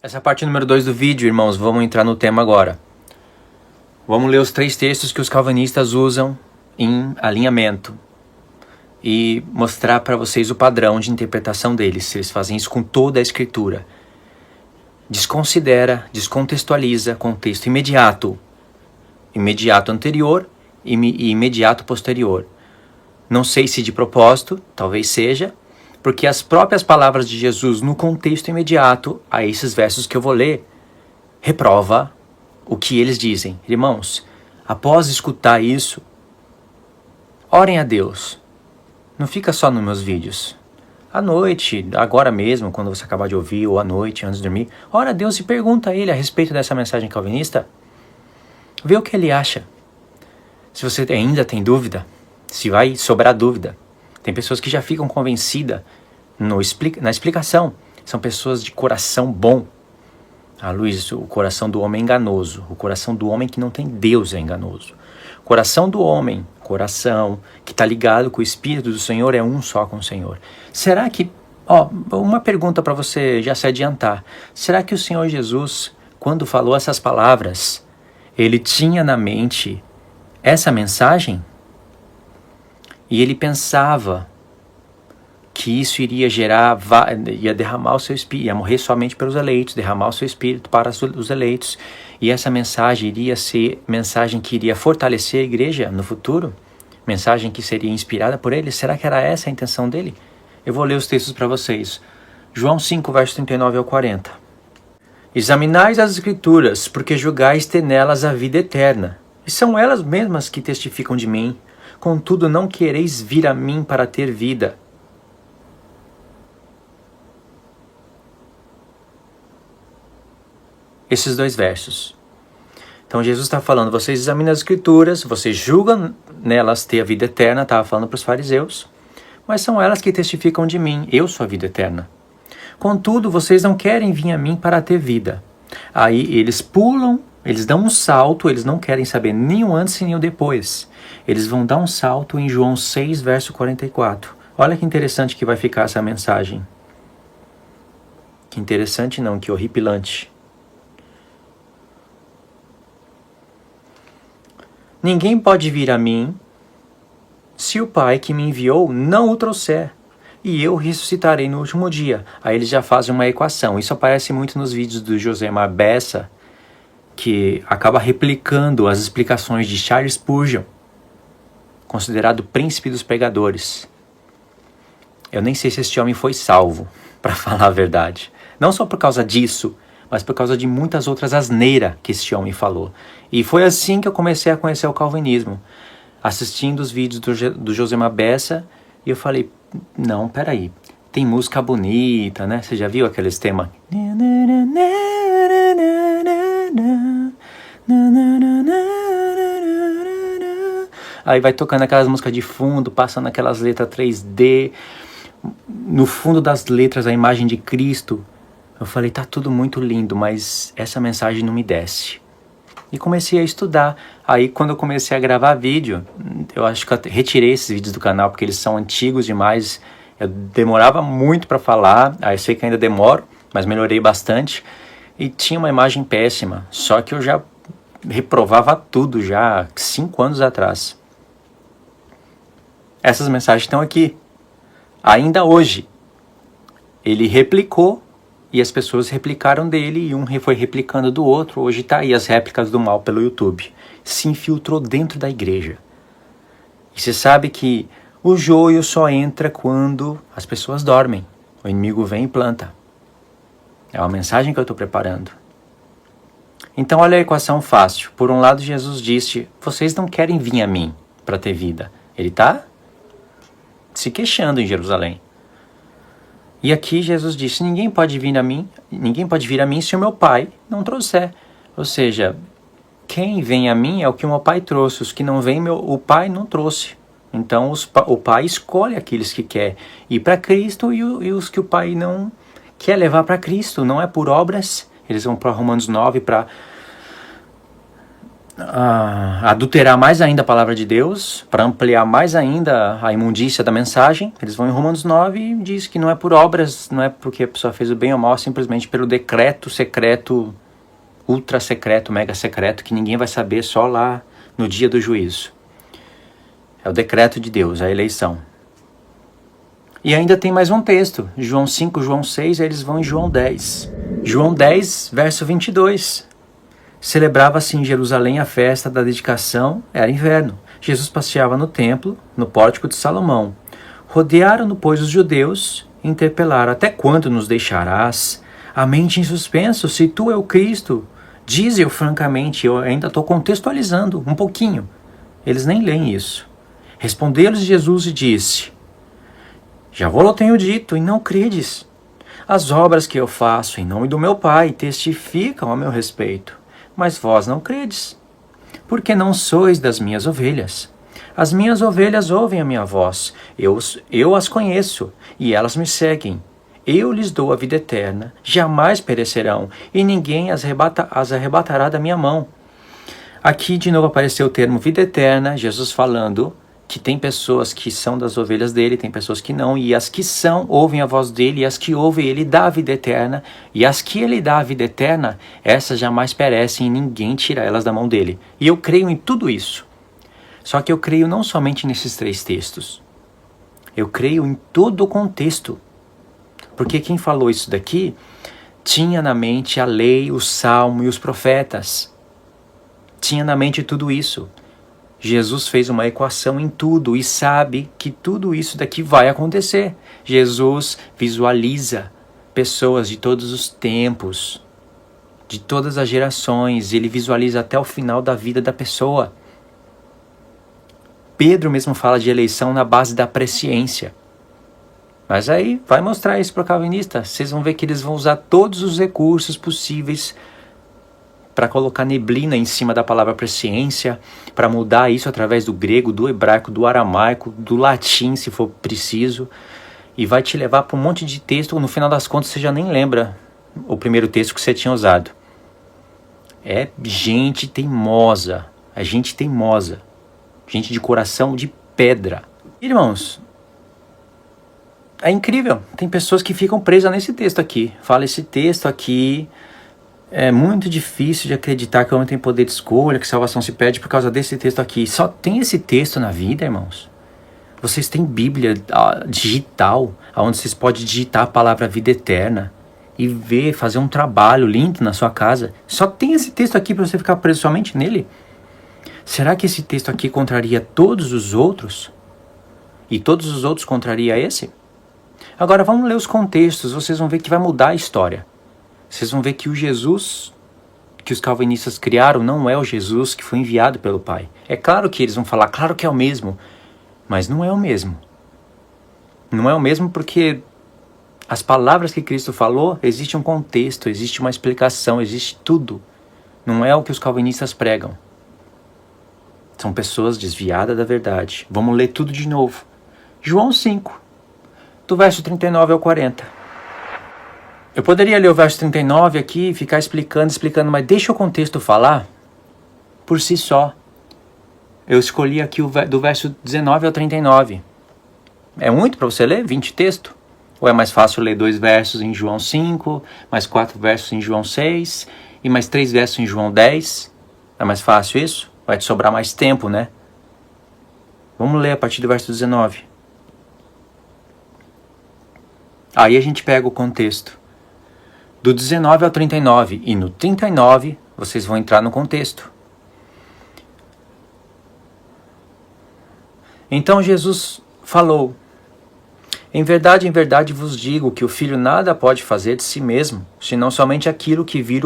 Essa é a parte número 2 do vídeo, irmãos. Vamos entrar no tema agora. Vamos ler os 3 textos que os calvinistas usam em alinhamento e mostrar para vocês o padrão de interpretação deles, se eles fazem isso com toda a escritura. Desconsidera, descontextualiza contexto imediato anterior e imediato posterior. Não sei se de propósito, talvez seja, porque as próprias palavras de Jesus no contexto imediato a esses versos que eu vou ler, reprova o que eles dizem. Irmãos, após escutar isso, orem a Deus. Não fica só nos meus vídeos. À noite, agora mesmo, quando você acabar de ouvir, ou à noite, antes de dormir, ora a Deus e pergunta a Ele a respeito dessa mensagem calvinista. Vê o que Ele acha. Se você ainda tem dúvida, se vai sobrar dúvida. Tem pessoas que já ficam convencidas na explicação. São pessoas de coração bom. Ah, Luiz, o coração do homem é enganoso. O coração do homem que não tem Deus é enganoso. O coração do homem, coração que está ligado com o Espírito do Senhor, é um só com o Senhor. Será que... uma pergunta para você já se adiantar. Será que o Senhor Jesus, quando falou essas palavras, Ele tinha na mente essa mensagem? E Ele pensava que isso iria ia derramar o seu Espírito, ia morrer somente pelos eleitos, derramar o seu Espírito para os eleitos. E essa mensagem iria ser mensagem que iria fortalecer a igreja no futuro? Mensagem que seria inspirada por Ele? Será que era essa a intenção dele? Eu vou ler os textos para vocês. João 5, verso 39 ao 40. Examinais as Escrituras, porque julgais ter nelas a vida eterna. E são elas mesmas que testificam de mim. Contudo, não quereis vir a mim para ter vida. Esses 2 versos. Então Jesus está falando, vocês examinam as Escrituras, vocês julgam nelas ter a vida eterna, estava falando para os fariseus, mas são elas que testificam de mim, eu sou a vida eterna. Contudo, vocês não querem vir a mim para ter vida. Aí eles pulam, eles dão um salto, eles não querem saber nem o antes nem o depois. Eles vão dar um salto em João 6, verso 44. Olha que interessante que vai ficar essa mensagem. Que interessante não, que horripilante. Ninguém pode vir a mim se o Pai que me enviou não o trouxer, e eu ressuscitarei no último dia. Aí eles já fazem uma equação. Isso aparece muito nos vídeos do Josemar Bessa, que acaba replicando as explicações de Charles Spurgeon, considerado príncipe dos pregadores. Eu nem sei se este homem foi salvo, para falar a verdade. Não só por causa disso, mas por causa de muitas outras asneiras que este homem falou. E foi assim que eu comecei a conhecer o calvinismo, assistindo os vídeos do Josemar Bessa, e eu falei, não, peraí, tem música bonita, né? Você já viu aqueles temas? Aí vai tocando aquelas músicas de fundo, passando aquelas letras 3D, no fundo das letras a imagem de Cristo. Eu falei, tá tudo muito lindo, mas essa mensagem não me desce. E comecei a estudar. Aí quando eu comecei a gravar vídeo, eu acho que eu retirei esses vídeos do canal, porque eles são antigos demais. Eu demorava muito para falar, aí sei que ainda demoro, mas melhorei bastante. E tinha uma imagem péssima, só que eu já reprovava tudo já 5 anos atrás. Essas mensagens estão aqui, ainda hoje. Ele replicou, e as pessoas replicaram dele, e um foi replicando do outro. Hoje está aí as réplicas do mal pelo YouTube. Se infiltrou dentro da igreja. E você sabe que o joio só entra quando as pessoas dormem. O inimigo vem e planta. É uma mensagem que eu estou preparando. Então olha a equação fácil. Por um lado, Jesus disse, vocês não querem vir a mim para ter vida. Ele está se queixando em Jerusalém. E aqui Jesus disse, ninguém pode vir a mim se o meu Pai não trouxer. Ou seja, quem vem a mim é o que o meu Pai trouxe. Os que não vêm, o Pai não trouxe. Então o Pai escolhe aqueles que quer ir para Cristo e os que o Pai não quer levar para Cristo. Não é por obras. Eles vão para Romanos 9 para adulterar mais ainda a palavra de Deus, para ampliar mais ainda a imundícia da mensagem. Eles vão em Romanos 9 e diz que não é por obras, não é porque a pessoa fez o bem ou mal, simplesmente pelo decreto secreto, ultra secreto, mega secreto, que ninguém vai saber só lá no dia do juízo. É o decreto de Deus, a eleição. E ainda tem mais um texto, João 5, João 6, eles vão em João 10. João 10, verso 22. Celebrava-se em Jerusalém a festa da dedicação, era inverno. Jesus passeava no templo, no pórtico de Salomão. Rodearam-no, pois, os judeus e interpelaram: até quando nos deixarás? A mente em suspenso, se tu é o Cristo. Dize-o francamente, eu ainda estou contextualizando um pouquinho. Eles nem leem isso. Respondeu-lhes Jesus e disse: já vou-lo tenho dito, e não credes. As obras que eu faço em nome do meu Pai testificam a meu respeito, mas vós não credes, porque não sois das minhas ovelhas. As minhas ovelhas ouvem a minha voz, eu as conheço, e elas me seguem. Eu lhes dou a vida eterna, jamais perecerão, e ninguém as arrebatará da minha mão. Aqui de novo apareceu o termo vida eterna, Jesus falando que tem pessoas que são das ovelhas dele, tem pessoas que não, e as que são, ouvem a voz dele, e as que ouvem, ele dá a vida eterna, e as que ele dá a vida eterna, essas jamais perecem e ninguém tira elas da mão dele. E eu creio em tudo isso. Só que eu creio não somente nesses 3 textos. Eu creio em todo o contexto. Porque quem falou isso daqui tinha na mente a lei, o salmo e os profetas. Tinha na mente tudo isso. Jesus fez uma equação em tudo e sabe que tudo isso daqui vai acontecer. Jesus visualiza pessoas de todos os tempos, de todas as gerações. Ele visualiza até o final da vida da pessoa. Pedro mesmo fala de eleição na base da presciência. Mas aí vai mostrar isso para o calvinista. Vocês vão ver que eles vão usar todos os recursos possíveis para colocar neblina em cima da palavra presciência, para mudar isso através do grego, do hebraico, do aramaico, do latim, se for preciso, e vai te levar para um monte de texto, no final das contas você já nem lembra o primeiro texto que você tinha usado. É gente teimosa, gente de coração de pedra. Irmãos, é incrível, tem pessoas que ficam presas nesse texto aqui. Fala, esse texto aqui é muito difícil de acreditar que o homem tem poder de escolha, que salvação se perde por causa desse texto aqui. Só tem esse texto na vida, irmãos. Vocês têm Bíblia digital, onde vocês podem digitar a palavra vida eterna e ver, fazer um trabalho lindo na sua casa. Só tem esse texto aqui para você ficar preso somente nele? Será que esse texto aqui contraria todos os outros? E todos os outros contraria esse? Agora vamos ler os contextos, vocês vão ver que vai mudar a história. Vocês vão ver que o Jesus que os calvinistas criaram não é o Jesus que foi enviado pelo Pai. É claro que eles vão falar, claro que é o mesmo, mas não é o mesmo. Não é o mesmo porque as palavras que Cristo falou, existe um contexto, existe uma explicação, existe tudo. Não é o que os calvinistas pregam. São pessoas desviadas da verdade. Vamos ler tudo de novo. João 5, do verso 39 ao 40. Eu poderia ler o verso 39 aqui e ficar explicando, mas deixa o contexto falar por si só. Eu escolhi aqui do verso 19 ao 39. É muito para você ler 20 textos? Ou é mais fácil ler 2 versos em João 5, mais 4 versos em João 6 e mais 3 versos em João 10? É mais fácil isso? Vai te sobrar mais tempo, né? Vamos ler a partir do verso 19. Aí a gente pega o contexto. Do 19 ao 39, e no 39 vocês vão entrar no contexto. Então Jesus falou: em verdade vos digo que o filho nada pode fazer de si mesmo, senão somente aquilo que vir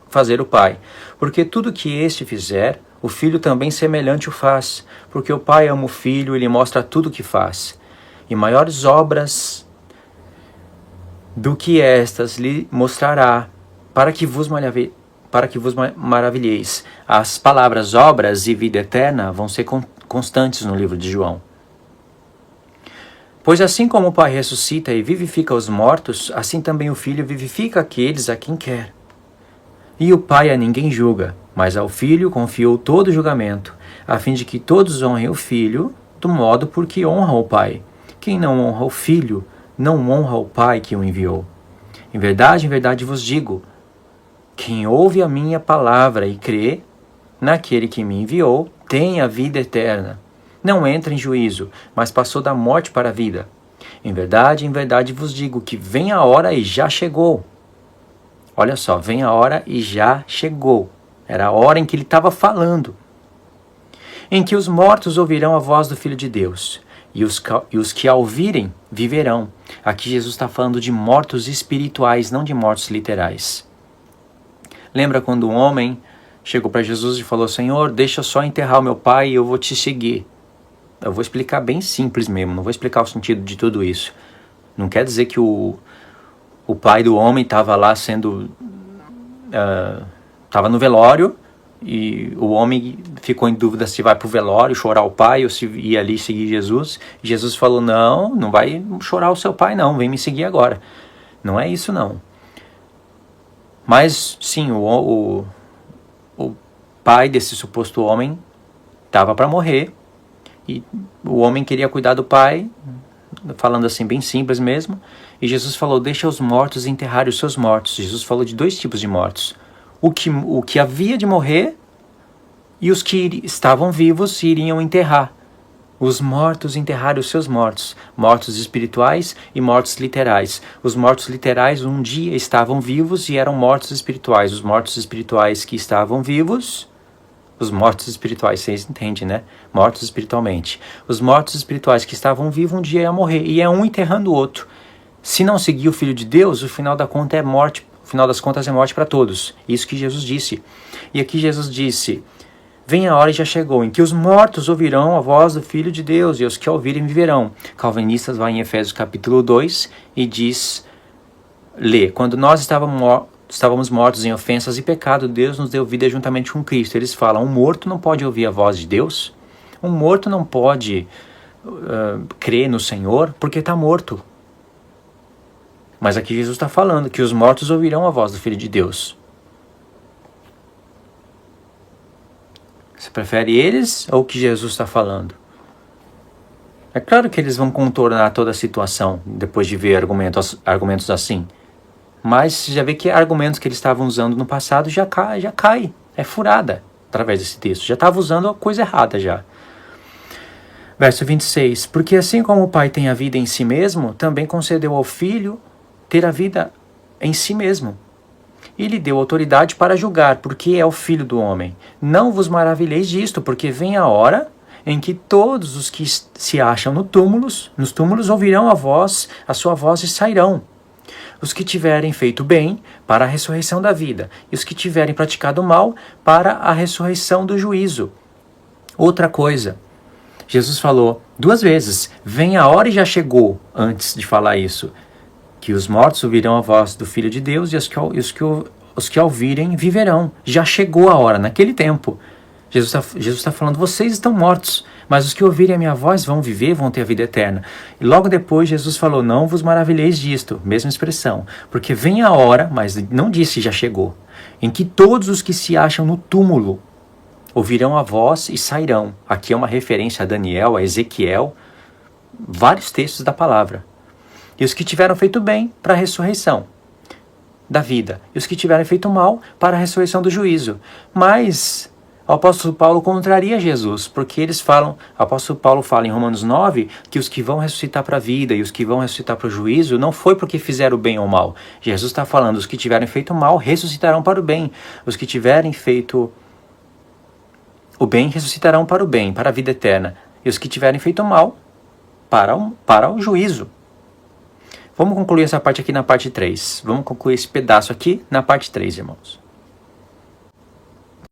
fazer o Pai. Porque tudo que este fizer, o filho também semelhante o faz, porque o Pai ama o filho e lhe mostra tudo o que faz. E maiores obras do que estas lhe mostrará, para que vos maravilheis. As palavras obras e vida eterna vão ser constantes no livro de João. Pois assim como o Pai ressuscita e vivifica os mortos, assim também o Filho vivifica aqueles a quem quer. E o Pai a ninguém julga, Mas ao Filho confiou todo o julgamento, a fim de que todos honrem o Filho do modo por que honram o Pai. Quem não honra o Filho, não honra o Pai que o enviou. Em verdade vos digo, quem ouve a minha palavra e crê naquele que me enviou, tem a vida eterna. Não entra em juízo, mas passou da morte para a vida. Em verdade vos digo que vem a hora e já chegou. Olha só, vem a hora e já chegou. Era a hora em que ele estava falando. Em que os mortos ouvirão a voz do Filho de Deus, e os que a ouvirem viverão. Aqui Jesus está falando de mortos espirituais, não de mortos literais. Lembra quando um homem chegou para Jesus e falou: Senhor, deixa eu só enterrar o meu pai e eu vou te seguir. Eu vou explicar bem simples mesmo, não vou explicar o sentido de tudo isso. Não quer dizer que o pai do homem estava lá sendo... Estava no velório e o homem ficou em dúvida se vai para o velório chorar o pai ou se ia ali seguir Jesus. E Jesus falou: não vai chorar o seu pai não, vem me seguir agora. Não é isso não. Mas sim, o pai desse suposto homem estava para morrer e o homem queria cuidar do pai, falando assim bem simples mesmo, e Jesus falou: deixa os mortos enterrarem os seus mortos. Jesus falou de dois tipos de mortos: o que havia de morrer e os que estavam vivos iriam enterrar. Os mortos enterraram os seus mortos, mortos espirituais e mortos literais. Os mortos literais um dia estavam vivos e eram mortos espirituais. Os mortos espirituais que estavam vivos, os mortos espirituais, vocês entendem, né? Mortos espiritualmente. Os mortos espirituais que estavam vivos um dia iam morrer, e é um enterrando o outro. Se não seguir o Filho de Deus, o final da conta é morte. O final das contas é morte para todos. Isso que Jesus disse. E aqui Jesus disse: vem a hora e já chegou, em que os mortos ouvirão a voz do Filho de Deus, e os que a ouvirem viverão. Calvinistas vai em Efésios capítulo 2 e diz, quando nós estávamos mortos em ofensas e pecado, Deus nos deu vida juntamente com Cristo. Eles falam: um morto não pode ouvir a voz de Deus? Um morto não pode crer no Senhor porque está morto. Mas aqui Jesus está falando que os mortos ouvirão a voz do Filho de Deus. Você prefere eles ou o que Jesus está falando? É claro que eles vão contornar toda a situação depois de ver argumentos assim. Mas você já vê que argumentos que eles estavam usando no passado já cai. É furada através desse texto. Já estava usando a coisa errada já. Verso 26. Porque assim como o Pai tem a vida em si mesmo, também concedeu ao Filho ter a vida em si mesmo. E lhe deu autoridade para julgar, porque é o Filho do homem. Não vos maravilheis disto, porque vem a hora em que todos os que se acham nos túmulos ouvirão a sua voz e sairão. Os que tiverem feito bem, para a ressurreição da vida, e os que tiverem praticado mal, para a ressurreição do juízo. Outra coisa, Jesus falou 2 vezes, vem a hora e já chegou, antes de falar isso, que os mortos ouvirão a voz do Filho de Deus e os que a ouvirem viverão. Já chegou a hora, naquele tempo. Jesus está falando, vocês estão mortos, mas os que ouvirem a minha voz vão viver, vão ter a vida eterna. E logo depois Jesus falou, não vos maravilheis disto, mesma expressão, porque vem a hora, mas não disse já chegou, em que todos os que se acham no túmulo ouvirão a voz e sairão. Aqui é uma referência a Daniel, a Ezequiel, vários textos da palavra. E os que tiveram feito bem, para a ressurreição da vida. E os que tiveram feito mal, para a ressurreição do juízo. Mas o apóstolo Paulo contraria Jesus, porque o apóstolo Paulo fala em Romanos 9, que os que vão ressuscitar para a vida e os que vão ressuscitar para o juízo, não foi porque fizeram bem ou mal. Jesus está falando, os que tiverem feito mal, ressuscitarão para o bem. Os que tiverem feito o bem, ressuscitarão para o bem, para a vida eterna. E os que tiverem feito mal, para o juízo. Vamos concluir essa parte aqui na parte 3. Vamos concluir esse pedaço aqui na parte 3, irmãos.